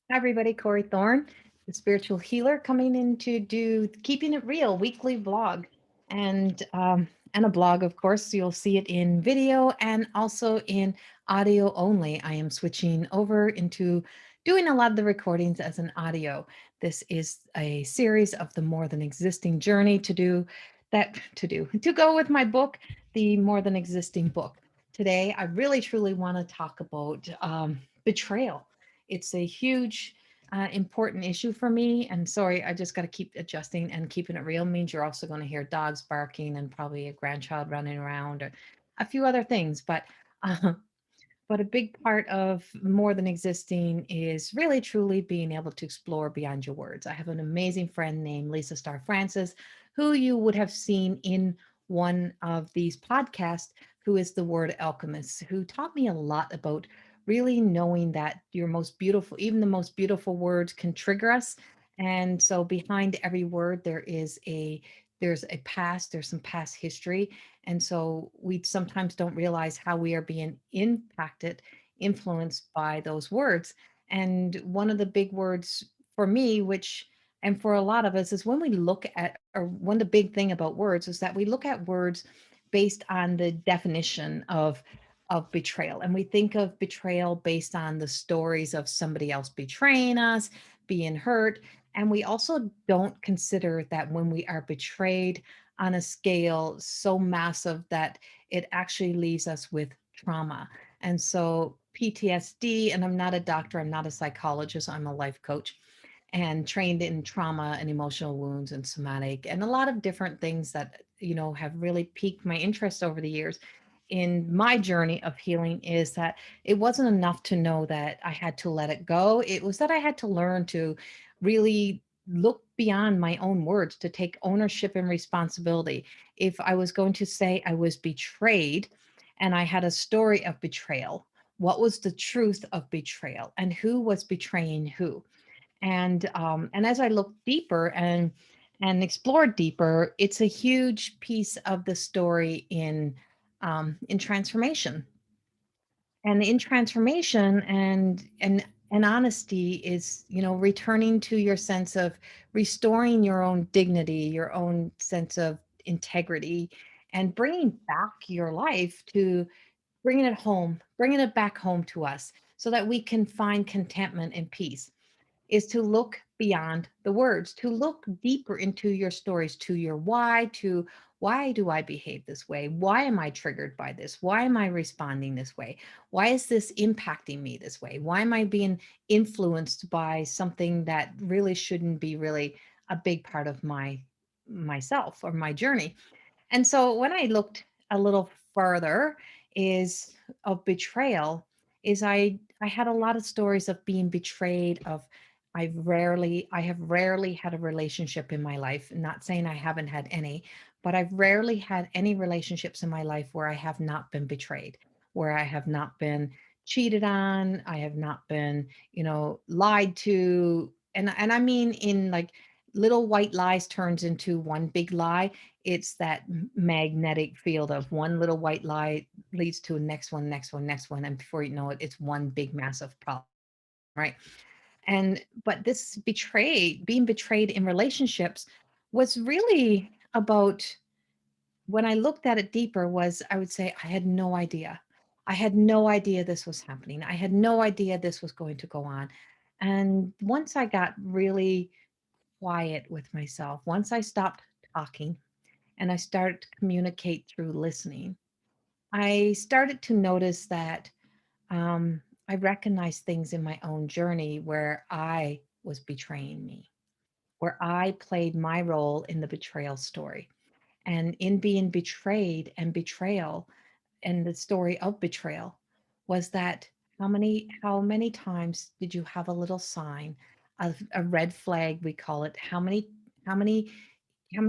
Hi, everybody. Corrie Thorne, the spiritual healer, coming in to do Keeping It Real weekly vlog, and a blog. Of course, you'll see it in video and also in audio only. I am switching over into doing a lot of the recordings as an audio. This is a series of the More Than Existing journey to go with my book, the More Than Existing book. Today, I really truly want to talk about betrayal. It's a huge, important issue for me. And sorry, I just got to keep adjusting, and keeping it real means you're also going to hear dogs barking and probably a grandchild running around or a few other things. Uh, but a big part of More Than Existing is really truly being able to explore beyond your words. I have an amazing friend named Lisa Starr Francis, who you would have seen in one of these podcasts, who is the word alchemist, who taught me a lot about really knowing that your most beautiful, even the most beautiful words can trigger us. And so behind every word, there's a past, there's some past history, and so we sometimes don't realize how we are being impacted, influenced by those words. And one of the big words for me, which and for a lot of us, is when we look at, or one of the big thing about words is that we look at words based on the definition of betrayal. And we think of betrayal based on the stories of somebody else betraying us, being hurt. And we also don't consider that when we are betrayed on a scale so massive that it actually leaves us with trauma. And so PTSD, and I'm not a doctor, I'm not a psychologist, I'm a life coach and trained in trauma and emotional wounds and somatic and a lot of different things that have really piqued my interest over the years in my journey of healing. Is that it wasn't enough to know that I had to let it go. It was that I had to learn to really look beyond my own words, to take ownership and responsibility. If I was going to say I was betrayed and I had a story of betrayal, what was the truth of betrayal and who was betraying who? And as I looked deeper and explored deeper, it's a huge piece of the story in transformation. And in transformation and honesty is, returning to your sense of restoring your own dignity, your own sense of integrity, and bringing back your life to bringing it home, bringing it back home to us so that we can find contentment and peace. Is to look beyond the words, to look deeper into your stories, to your why, to why do I behave this way? Why am I triggered by this? Why am I responding this way? Why is this impacting me this way? Why am I being influenced by something that really shouldn't be really a big part of myself or my journey? And so when I looked a little further is of betrayal, is I had a lot of stories of being betrayed, of I have rarely had a relationship in my life. Not saying I haven't had any, but I've rarely had any relationships in my life where I have not been betrayed, where I have not been cheated on, I have not been, lied to. And I mean in like little white lies turns into one big lie. It's that magnetic field of one little white lie leads to a next one, next one, next one. And before you know it, it's one big massive problem, right? And but this being betrayed in relationships was really about, when I looked at it deeper, was I would say I had no idea. I had no idea this was happening. I had no idea this was going to go on. And once I got really quiet with myself, once I stopped talking and I started to communicate through listening, I started to notice that I recognized things in my own journey where I was betraying me, where I played my role in the betrayal story. And in being betrayed and betrayal, and the story of betrayal was that how many times did you have a little sign, a red flag, we call it? How many how many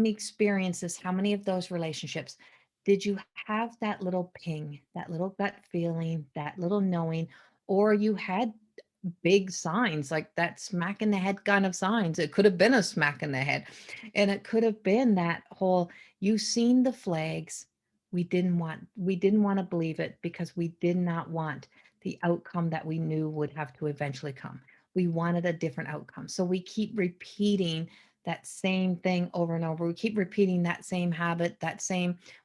experiences, how many of those relationships did you have that little ping, that little gut feeling, that little knowing, or you had big signs like that smack in the head kind of signs? It could have been a smack in the head, and it could have been that whole, you seen the flags, we didn't want to believe it because we did not want the outcome that we knew would have to eventually come. we wanted a different outcome. So we keep repeating that same thing over and over. We keep repeating that same habit,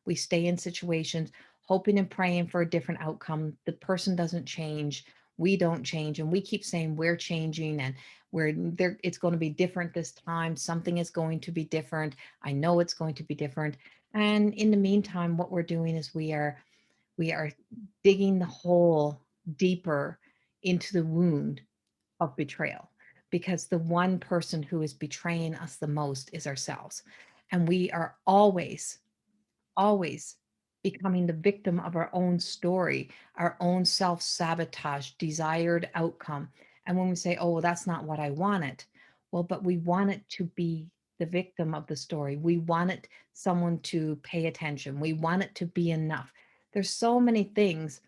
we stay in situations hoping and praying for a different outcome. The person doesn't change. We don't change. And we keep saying we're changing and we're there. It's going to be different this time. Something is going to be different. I know it's going to be different. And in the meantime, what we're doing is we are digging the hole deeper into the wound of betrayal, because the one person who is betraying us the most is ourselves. And we are always becoming the victim of our own story, our own self sabotage, desired outcome. And when we say, oh, well, that's not what I wanted, well, but we want it to be the victim of the story. We wanted someone to pay attention. We want it to be enough. There's so many things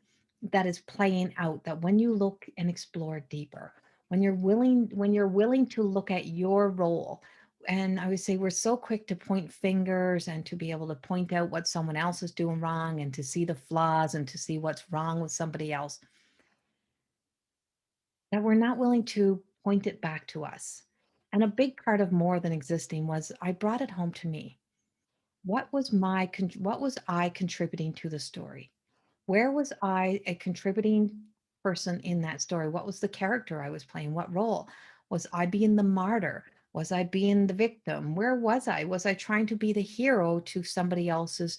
that is playing out that when you look and explore deeper, when you're willing to look at your role, and I would say we're so quick to point fingers and to be able to point out what someone else is doing wrong and to see the flaws and to see what's wrong with somebody else, that we're not willing to point it back to us. And a big part of more than existing was I brought it home to me. What was I contributing to the story? Where was I a contributing person in that story? What was the character I was playing? What role? Was I being the martyr? Was I being the victim? Where was I? Was I trying to be the hero to somebody else's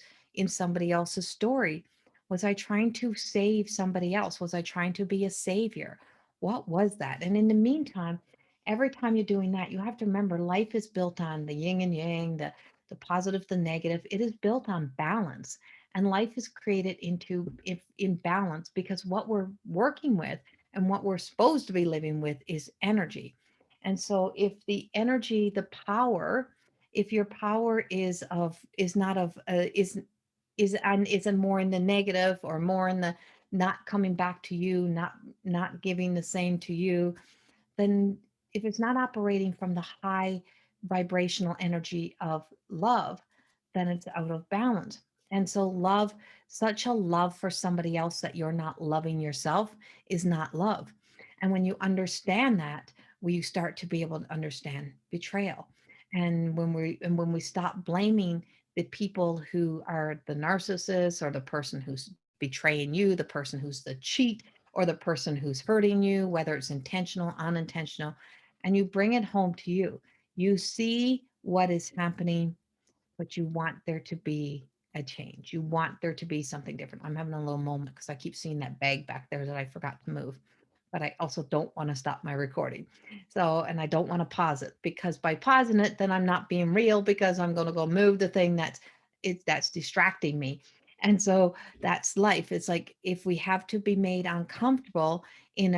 story? Was I trying to save somebody else? Was I trying to be a savior? What was that? And in the meantime, every time you're doing that, you have to remember life is built on the yin and yang, the positive, the negative. It is built on balance, and life is created into if in balance, because what we're working with and what we're supposed to be living with is energy. And so if the energy, the power, if your power is not of is and is a more in the negative or more in the not coming back to you, not giving the same to you, then if it's not operating from the high vibrational energy of love, then it's out of balance. And so, such a love for somebody else that you're not loving yourself is not love. And when you understand that, we start to be able to understand betrayal. And when we stop blaming the people who are the narcissists or the person who's betraying you, the person who's the cheat, or the person who's hurting you, whether it's intentional, unintentional, and you bring it home to you. You see what is happening, but you want there to be a change. You want there to be something different. I'm having a little moment because I keep seeing that bag back there that I forgot to move, but I also don't want to stop my recording. So, and I don't want to pause it, because by pausing it, then I'm not being real, because I'm going to go move the thing that's distracting me. And so that's life. It's like if we have to be made uncomfortable in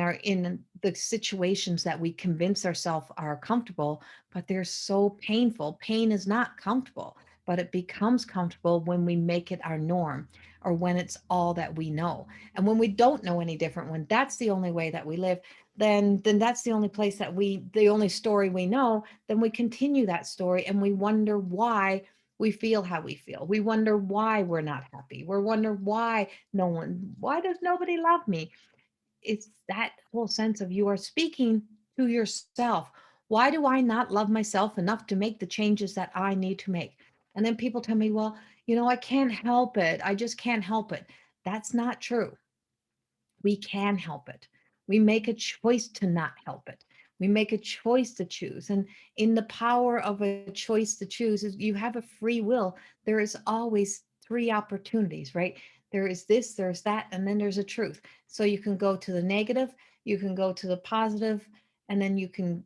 the situations that we convince ourselves are comfortable, but they're so painful. Pain is not comfortable, but it becomes comfortable when we make it our norm, or when it's all that we know. And when we don't know any different, when that's the only way that we live, then that's the only place that the only story we know, then we continue that story and we wonder why we feel how we feel. We wonder why we're not happy. We wonder why does nobody love me? It's that whole sense of you are speaking to yourself. Why do I not love myself enough to make the changes that I need to make? And then people tell me, well, I can't help it. I just can't help it. That's not true. We can help it. We make a choice to not help it. We make a choice to choose. And in the power of a choice to choose, is you have a free will. There is always three opportunities, right? There is this, there's that, and then there's a truth. So you can go to the negative, you can go to the positive, and then you can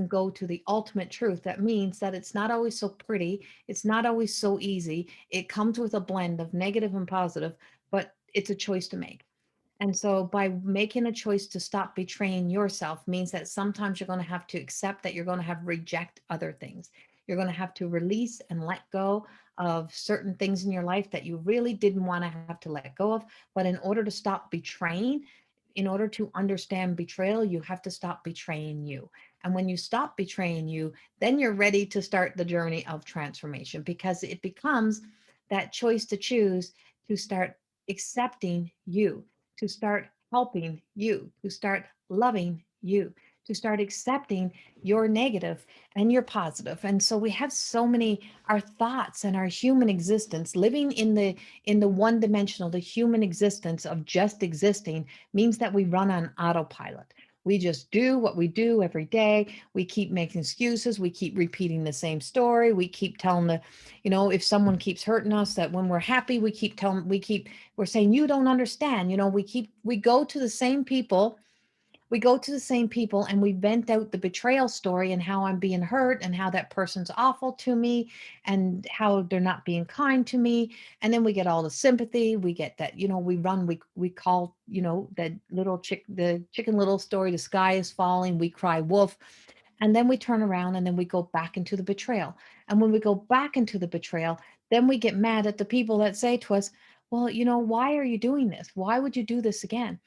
go to the ultimate truth. That means that it's not always so pretty, it's not always so easy. It comes with a blend of negative and positive, but it's a choice to make. And so by making a choice to stop betraying yourself means that sometimes you're going to have to accept that you're going to have reject other things. You're going to have to release and let go of certain things in your life that you really didn't want to have to let go of. But in order to stop betraying, in order to understand betrayal, you have to stop betraying you. And when you stop betraying you, then you're ready to start the journey of transformation, because it becomes that choice to choose to start accepting you, to start helping you, to start loving you, to start accepting your negative and your positive. And so we have so many, our thoughts and our human existence living in the one dimensional, the human existence of just existing means that we run on autopilot. We just do what we do every day. We keep making excuses. We keep repeating the same story. We keep telling if someone keeps hurting us, that when we're happy, we're saying, you don't understand. We go to the same people and we vent out the betrayal story and how I'm being hurt and how that person's awful to me and how they're not being kind to me. And then we get all the sympathy. We get that, we call, that the chicken little story, the sky is falling. We cry wolf. And then we turn around and then we go back into the betrayal. And when we go back into the betrayal, then we get mad at the people that say to us, well, why are you doing this? Why would you do this again?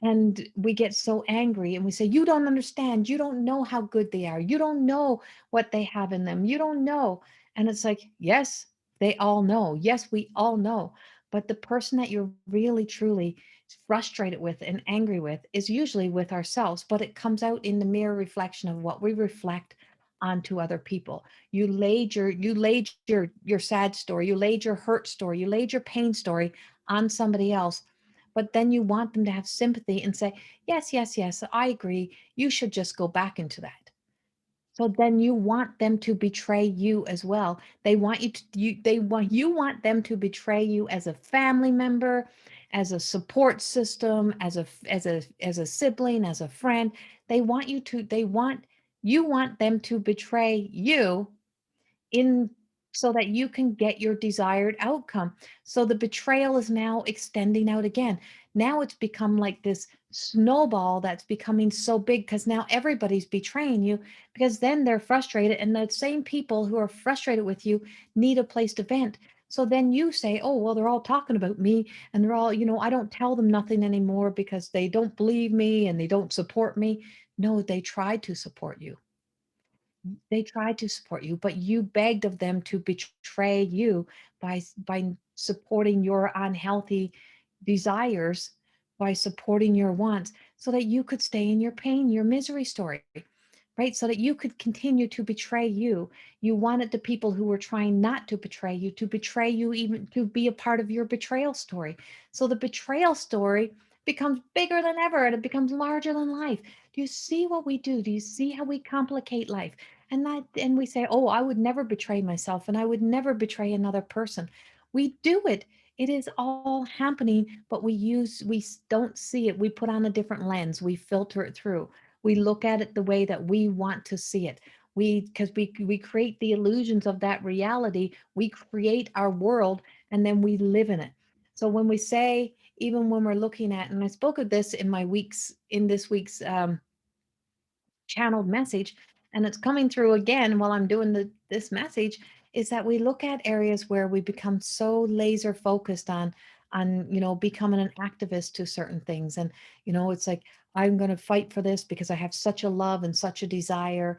And we get so angry and we say, you don't understand. You don't know how good they are. You don't know what they have in them. You don't know. And it's like, yes, they all know. Yes, we all know. But the person that you're really, truly frustrated with and angry with is usually with ourselves, but it comes out in the mirror reflection of what we reflect onto other people. You laid your sad story, you laid your hurt story, you laid your pain story on somebody else, but then you want them to have sympathy and say, yes, yes, yes, I agree, you should just go back into that. So then you want them to betray you as well. They want you want them to betray you as a family member, as a support system, as a sibling, as a friend. You want them to betray you in so that you can get your desired outcome. So the betrayal is now extending out again. Now it's become like this snowball that's becoming so big because now everybody's betraying you because then they're frustrated, and the same people who are frustrated with you need a place to vent. So then you say, oh, well, they're all talking about me and they're all, I don't tell them nothing anymore because they don't believe me and they don't support me. No, they tried to support you. They tried to support you, but you begged of them to betray you by supporting your unhealthy desires, by supporting your wants, so that you could stay in your pain, your misery story, right? So that you could continue to betray you. You wanted the people who were trying not to betray you, even to be a part of your betrayal story. So the betrayal story becomes bigger than ever and it becomes larger than life. Do you see what we do? Do you see how we complicate life? And we say, oh, I would never betray myself and I would never betray another person. We do it. It is all happening, but don't see it. We put on a different lens. We filter it through. We look at it the way that we want to see it. Because we create the illusions of that reality. We create our world and then we live in it. So when we say, even when we're looking at, and I spoke of this in this week's channeled message, and it's coming through again while I'm doing this message, is that we look at areas where we become so laser focused on becoming an activist to certain things. And it's like, I'm going to fight for this because I have such a love and such a desire.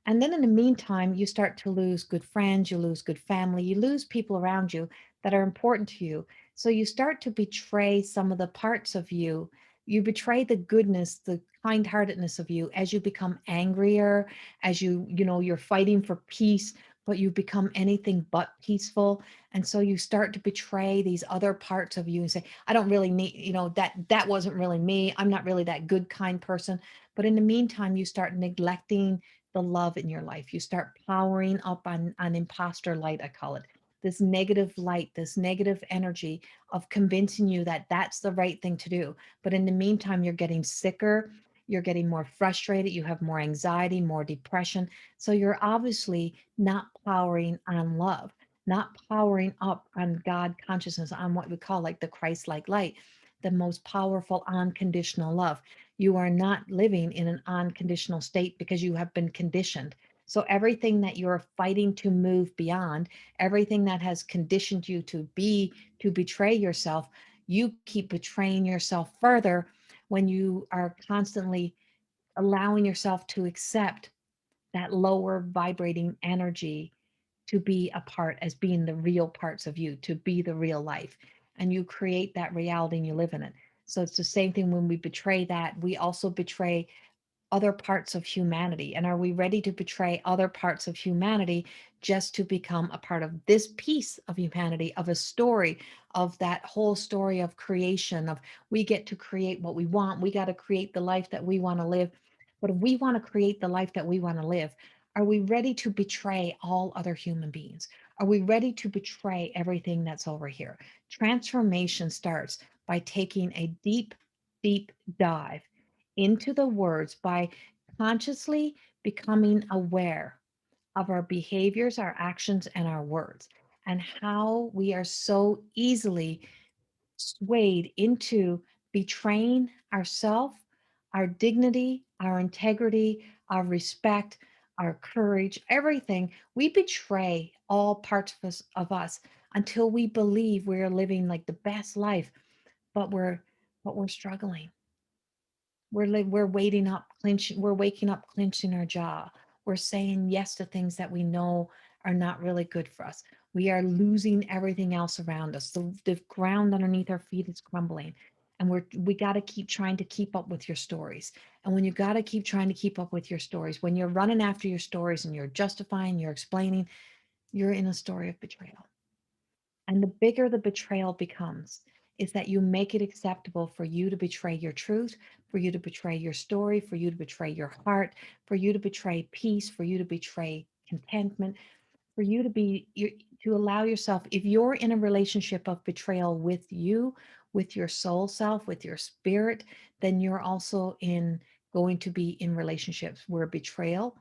And then in the meantime, you start to lose good friends, you lose good family, you lose people around you that are important to you. So you start to betray some of the parts of you. You betray the goodness, the kind-heartedness of you as you become angrier, as you're fighting for peace, but you become anything but peaceful. And so you start to betray these other parts of you and say, I don't really need, that wasn't really me. I'm not really that good, kind person. But in the meantime, you start neglecting the love in your life. You start powering up on imposter light, I call it. This negative light, this negative energy of convincing you that that's the right thing to do. But in the meantime, you're getting sicker, you're getting more frustrated, you have more anxiety, more depression. So you're obviously not powering on love, not powering up on God consciousness, on what we call like the Christ-like light, the most powerful unconditional love. You are not living in an unconditional state because you have been conditioned. So everything that you're fighting to move beyond, everything that has conditioned you to betray yourself, you keep betraying yourself further when you are constantly allowing yourself to accept that lower vibrating energy to be a part as being the real parts of you, to be the real life. And you create that reality and you live in it. So it's the same thing when we betray that. We also betray other parts of humanity? And are we ready to betray other parts of humanity just to become a part of this piece of humanity, of a story, of that whole story of creation, of we get to create what we want, we got to create the life that we want to live. But if we want to create the life that we want to live, are we ready to betray all other human beings? Are we ready to betray everything that's over here? Transformation starts by taking a deep, deep dive into the words, by consciously becoming aware of our behaviors, our actions, and our words, and how we are so easily swayed into betraying ourselves, our dignity, our integrity, our respect, our courage, everything. We betray all parts of us until we believe we're living like the best life, but we're struggling. We're waiting up, clenching, we're waking up, clenching our jaw. We're saying yes to things that we know are not really good for us. We are losing everything else around us. The ground underneath our feet is crumbling. And we got to keep trying to keep up with your stories. And when you got to keep trying to keep up with your stories, when you're running after your stories and you're justifying, you're explaining, you're in a story of betrayal. And the bigger the betrayal becomes, is that you make it acceptable for you to betray your truth, for you to betray your story, for you to betray your heart, for you to betray peace, for you to betray contentment, for you to to allow yourself, if you're in a relationship of betrayal with you, with your soul self, with your spirit, then you're also in going to be in relationships where betrayal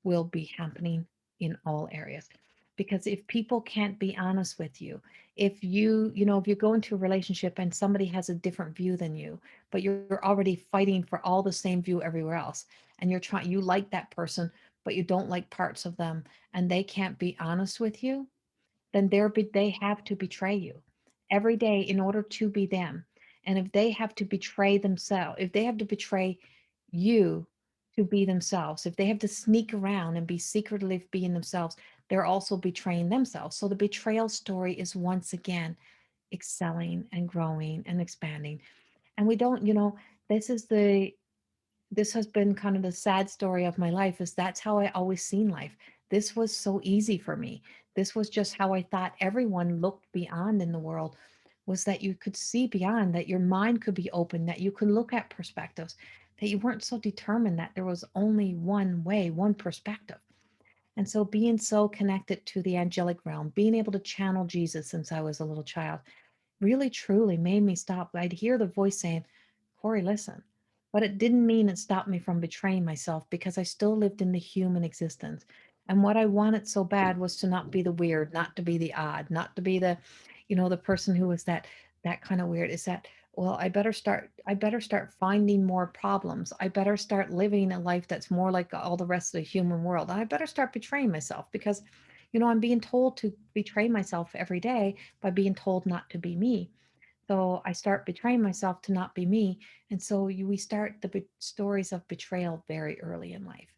will be happening in all areas. Because if people can't be honest with you, if if you go into a relationship and somebody has a different view than you, but you're already fighting for all the same view everywhere else, and you like that person, but you don't like parts of them, and they can't be honest with you, then they have to betray you every day in order to be them. And if they have to betray themselves, if they have to betray you to be themselves, if they have to sneak around and be secretly being themselves, they're also betraying themselves. So the betrayal story is once again excelling and growing and expanding. And we don't, this is the this has been kind of the sad story of my life, is that's how I always seen life. This was so easy for me. This was just how I thought everyone looked beyond in the world, was that you could see beyond, that your mind could be open, that you could look at perspectives, that you weren't so determined that there was only one way, one perspective. And so being so connected to the angelic realm, being able to channel Jesus since I was a little child, really truly made me stop. I'd hear the voice saying, Corrie, listen. But it didn't mean it stopped me from betraying myself, because I still lived in the human existence. And what I wanted so bad was to not be the weird, not to be the odd, not to be the person who was that kind of weird. Is that, well, I better start finding more problems. I better start living a life that's more like all the rest of the human world. I better start betraying myself, because I'm being told to betray myself every day by being told not to be me. So I start betraying myself to not be me. And so we start the stories of betrayal very early in life.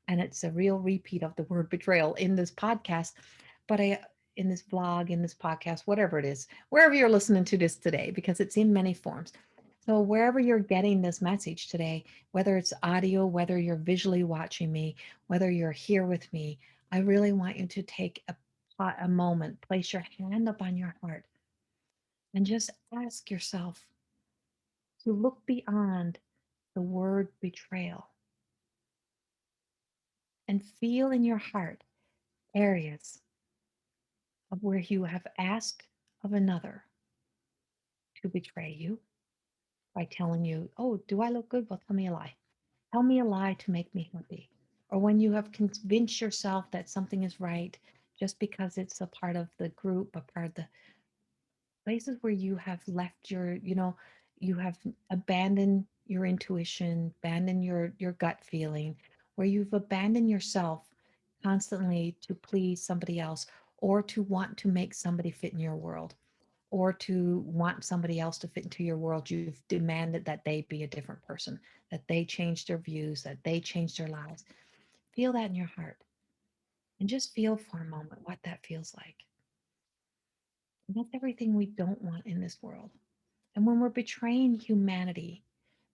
And it's a real repeat of the word betrayal in this podcast, but in this vlog, in this podcast, whatever it is, wherever you're listening to this today, because it's in many forms. So wherever you're getting this message today, whether it's audio, whether you're visually watching me, whether you're here with me, I really want you to take a moment, place your hand up on your heart, and just ask yourself to look beyond the word betrayal and feel in your heart areas of where you have asked of another to betray you by telling you, oh, do I look good? Well, tell me a lie. Tell me a lie to make me happy. Or when you have convinced yourself that something is right just because it's a part of the group, a part of the places where you have left you have abandoned your intuition, abandoned your gut feeling, where you've abandoned yourself constantly to please somebody else, or to want to make somebody fit in your world, or to want somebody else to fit into your world. You've demanded that they be a different person, that they change their views, that they change their lives. Feel that in your heart, and just feel for a moment what that feels like. And that's everything we don't want in this world. And when we're betraying humanity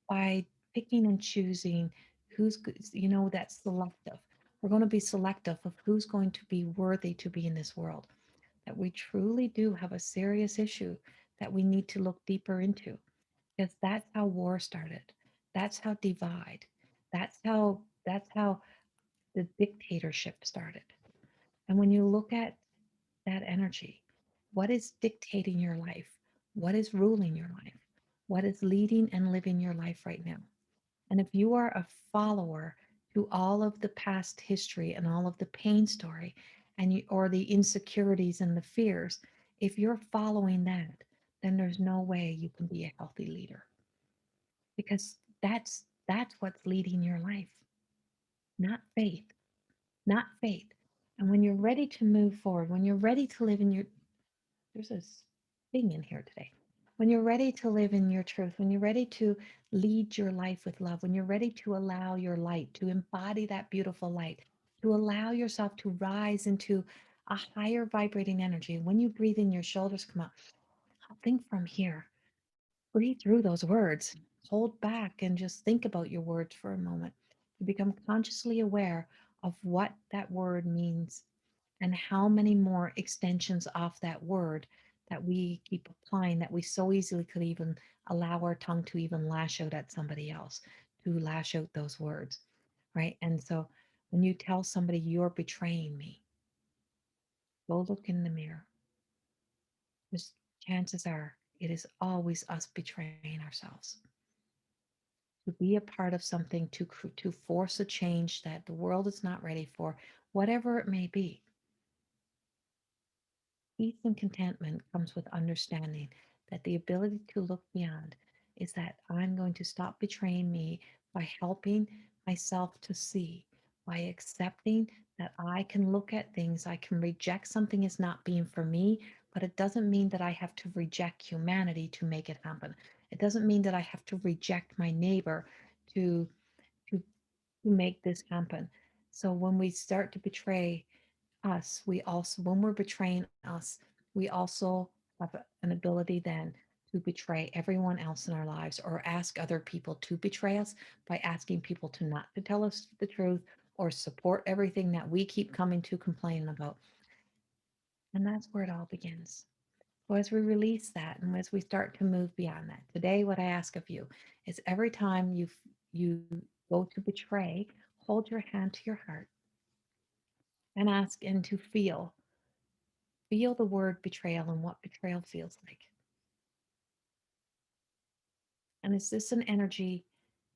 by picking and choosing that's selective. We're going to be selective of who's going to be worthy to be in this world. That we truly do have a serious issue that we need to look deeper into, because that's how war started. That's how divide. That's how the dictatorship started. And when you look at that energy, what is dictating your life? What is ruling your life? What is leading and living your life right now? And if you are a follower to all of the past history and all of the pain story or the insecurities and the fears, if you're following that, then there's no way you can be a healthy leader, because that's what's leading your life, not faith, not faith. And when you're ready to move forward, when you're ready to live in your, there's this thing in here today. When you're ready to live in your truth, when you're ready to lead your life with love, when you're ready to allow your light, to embody that beautiful light, to allow yourself to rise into a higher vibrating energy. When you breathe in, your shoulders come up. Think from here. Breathe through those words. Hold back and just think about your words for a moment. To become consciously aware of what that word means and how many more extensions off that word that we keep applying, that we so easily could even allow our tongue to even lash out at somebody else, to lash out those words, right? And so when you tell somebody you're betraying me, go look in the mirror. Because chances are it is always us betraying ourselves. To be a part of something, to force a change that the world is not ready for, whatever it may be. Peace and contentment comes with understanding that the ability to look beyond is that I'm going to stop betraying me by helping myself to see, by accepting that I can look at things, I can reject something as not being for me, but it doesn't mean that I have to reject humanity to make it happen. It doesn't mean that I have to reject my neighbor to to to make this happen. So when we start to betray us, we also, when we're betraying us, we also have an ability then to betray everyone else in our lives, or ask other people to betray us by asking people to not to tell us the truth or support everything that we keep coming to complain about. And that's where it all begins. So as we release that and as we start to move beyond that, today what I ask of you is every time you go to betray, hold your hand to your heart and ask and to feel the word betrayal and what betrayal feels like. And is this an energy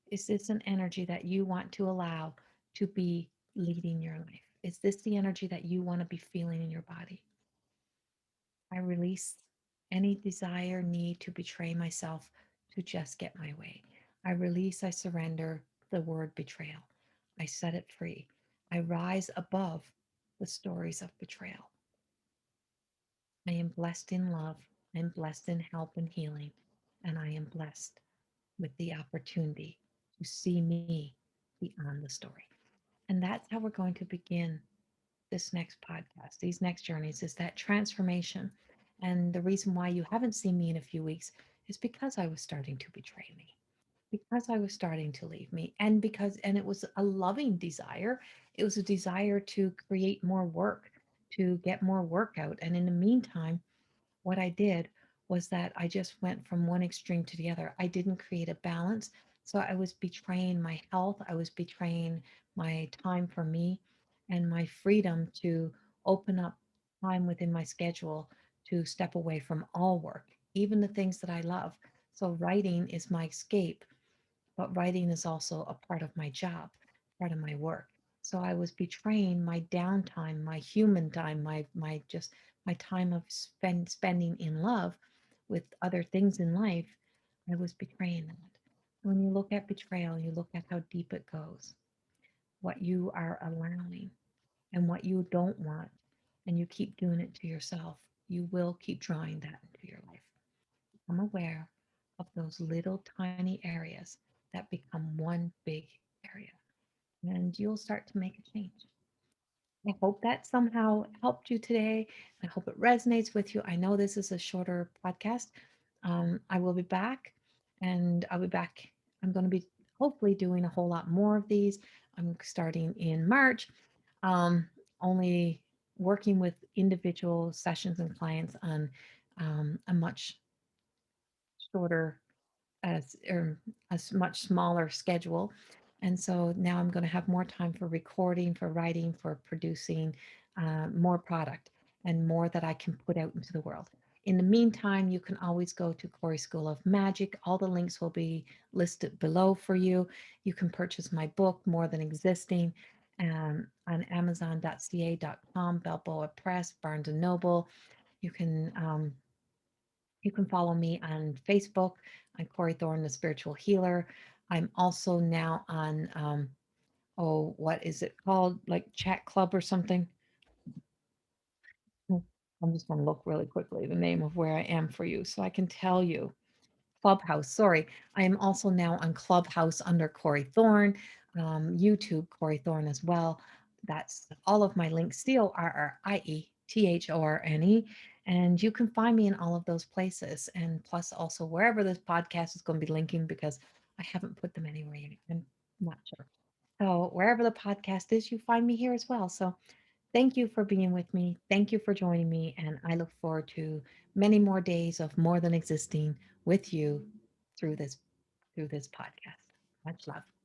that you want to allow to be leading your life? Is this the energy that you want to be feeling in your body? I release any desire, need to betray myself to just get my way. I release, I surrender the word betrayal. I set it free. I rise above the stories of betrayal. I am blessed in love. I am blessed in help and healing. And I am blessed with the opportunity to see me beyond the story. And that's how we're going to begin this next podcast, these next journeys, is that transformation. And the reason why you haven't seen me in a few weeks is because I was starting to betray me, because I was starting to leave me, and it was a loving desire. It was a desire to create more work, to get more work out. And in the meantime, what I did was that I just went from one extreme to the other. I didn't create a balance. So I was betraying my health. I was betraying my time for me and my freedom to open up time within my schedule to step away from all work, even the things that I love. So writing is my escape, but writing is also a part of my job, part of my work. So I was betraying my downtime, my human time, my just my time of spending in love with other things in life. I was betraying that. When you look at betrayal, you look at how deep it goes, what you are allowing and what you don't want, and you keep doing it to yourself, you will keep drawing that into your life. Become aware of those little tiny areas that become one big area, and you'll start to make a change. I hope that somehow helped you today. I hope it resonates with you. I know this is a shorter podcast. I will be back, and I'll be back. I'm going to be hopefully doing a whole lot more of these. I'm starting in March, um, only working with individual sessions and clients on a much shorter as or much smaller schedule. And so now I'm going to have more time for recording, for writing, for producing more product and more that I can put out into the world. In the meantime, you can always go to Corrie School of Magic. All the links will be listed below for you. You can purchase my book, More Than Existing, on amazon.ca.com, Balboa Press, Barnes and Noble. You can you can follow me on Facebook. I'm Corrie Thorne, the spiritual healer. I'm also now on, oh, what is it called? Like Chat Club or something. Hmm, I'm just going to look really quickly the name of where I am for you so I can tell you. Clubhouse, sorry. I am also now on Clubhouse under Corrie Thorne, YouTube Corrie Thorne as well. That's all of my links, CORRIETHORNE. And you can find me in all of those places. And plus, also wherever this podcast is going to be linking because I haven't put them anywhere yet. I'm not sure. So, wherever the podcast is, you find me here as well. So, thank you for being with me. Thank you for joining me. And I look forward to many more days of more than existing with you through this through this podcast. Much love.